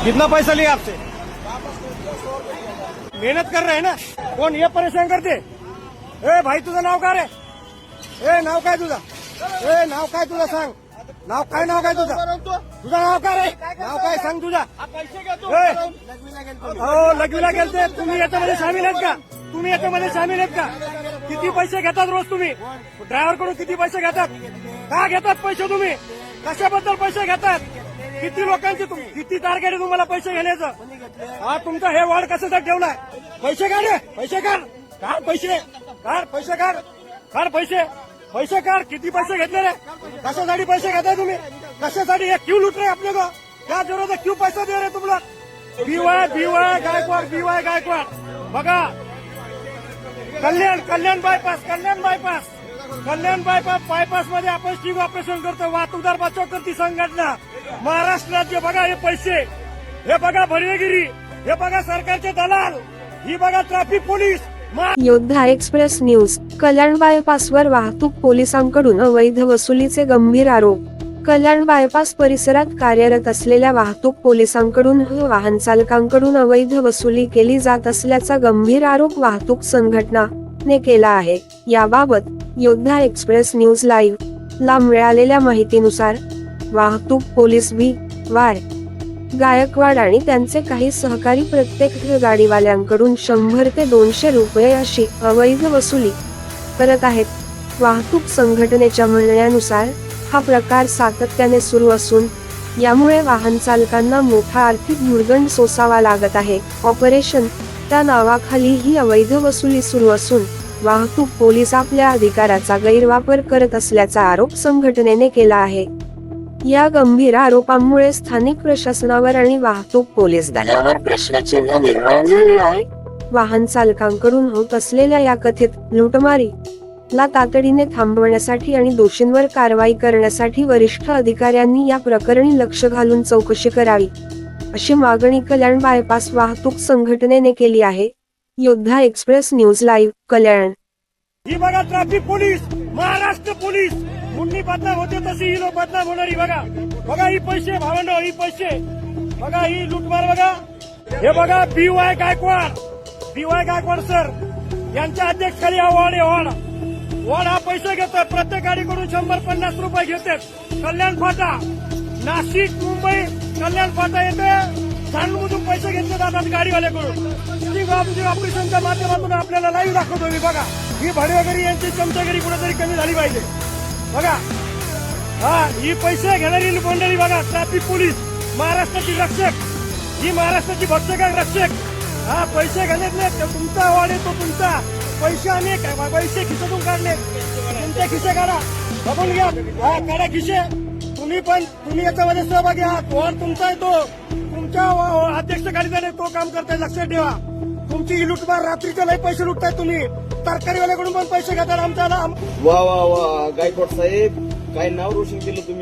कितना पैसा लिया आपसे? मेहनत कर रहे हैं ना. कौन ये परेशान करते? ए भाई तुझं नाव काय रे? ए नाव काय तुझं? ए नाव काय तुझं सांग. नाव काय तुझं? तुझं नाव काय रे? नाव काय सांग तुझा. हो लघवीला गेलते. तुम्ही याच्यामध्ये सामील आहेत का? तुम्ही याच्यामध्ये सामील आहेत का? किती पैसे घेतात रोज तुम्ही? ड्रायव्हर कडून किती पैसे घेतात? का घेतात पैसे तुम्ही? कशाबद्दल पैसे घेतात? किती लोकांची किती टार्गेट आहे तुम्हाला पैसे घेण्याचं? हा तुमचा हे वॉर्ड कशासाठी ठेवलाय? पैसे काढ रे. पैसे काढ. काढ पैसे. काढ पैसे. काढ. काढ पैसे. पैसे काढ. किती पैसे घेतले रे? कशासाठी पैसे घेताय तुम्ही? कशासाठी? हे क्यों लूट रहे अपने को? क्या जरूरत है? क्यों पैसा दे रहे तुम लोग? बीवाय गायकवाड. बघा कल्याण बायपास मध्ये आपण स्टिंग ऑपरेशन करतो. वाहतूकदार बचाव करती संघटना. महाराष्ट्र राज्य बघा हे पैसे. हे बघा भरवेगिरी. हे बघा सरकारचे दलाल. ही बघा ट्रॅफिक पोलीस. योद्धा एक्सप्रेस न्यूज. कल्याण बायपासवर वाहतूक पोलिसांकडून अवैध वसुलीचे गंभीर आरोप. कल्याण बायपास परिसरात कार्यरत असलेल्या वाहतूक पोलिसांकडून वाहन चालकांकडून अवैध वसुली केली जात असल्याचा गंभीर आरोप वाहतूक संघटनेने केला आहे. याबाबत योद्धा एक्सप्रेस न्यूज लाईव्ह ला मिळालेल्या माहितीनुसार वाहतूक पोलीस वाय गायकवाड आणि त्यांचे काही सहकारी प्रत्येक गाडीवाल्यांकडून 100 ते 200 रुपये अशी अवैध वसुली करत आहेत. वाहतूक संघटनेच्या म्हणण्यानुसार हा प्रकार सातत्याने सुरू असून यामुळे वाहन चालकांना मोठा आर्थिक भुर्दंड सोसावा लागत आहे. ऑपरेशन त्या नावाखाली ही अवैध वसुली सुरू असून वाहतूक पोलीस आपल्या अधिकाराचा गैरवापर करत असल्याचा आरोप संघटनेने केला आहे. या गंभीर आरोपांमुळे स्थानिक प्रशासनावर आणि वाहतूक पोलीस दलावर प्रश्नचिन्ह निर्माण झाले आहे. वाहन चालकांकडून होत असलेल्या या कथित लूटमारीला तातडीने थांबवण्यासाठी आणि दोषींवर कारवाई करण्यासाठी वरिष्ठ अधिकाऱ्यांनी या प्रकरणी लक्ष घालून चौकशी करावी अशी मागणी कल्याण बायपास वाहतूक संघटनेने केली आहे. योद्धा एक्सप्रेस न्यूज लाईव्ह कल्याण. ही बघा ट्रॅफिक पोलीस. महाराष्ट्र पोलीस. मुंडी बदनाम होते तशी ही लोक बदनाम होणारी. बघा ही पैसे भावंडो. ही पैसे बघा. ही लूटमार बघा. हे बघा बीवाय गायकवाड सर यांच्या अध्यक्षखाली हा वॉर्ड हा पैसे घेतोय. प्रत्येक गाडीकडून 100-50 रुपये घेतात. कल्याण फाटा नाशिक मुंबई कल्याण फाटा येते. जाणून पैसे घेतले जातात गाडीवाल्याकडून. स्टिंग ऑपरेशनच्या माध्यमातून आपल्याला लाईव्ह दाखवतो मी. बघा ही भाडेवगैरे यांची चमचागिरी कुठेतरी कमी झाली पाहिजे. बघा हा ही पैसे घेणारी मंडळी बघा. ट्रॅफिक पोलीस महाराष्ट्राची रक्षक. ही महाराष्ट्राची भक्षक रक्षक. हा पैसे घेण्यातले तुमचा वॉर्ड येतो. तुमचा पैसे आम्ही पैसे खिशातून काढले. तुमचे खिसे काढा. बघून घ्या. हा काढा खिसे. तुम्ही याच्यामध्ये सहभागी आहात. वॉर्ड तुमचा येतो. तुमच्या अध्यक्षकारीने तो काम करताय. लक्षात ठेवा. तुमची ही लुटमार. रात्रीचे लई पैसे लुटताय तुम्ही. तरकारीवाल्याकडून पण पैसे घेतात आमच्याला. वा वा वा गायकवाड साहेब काय नाव रोशन केलं तुम्ही.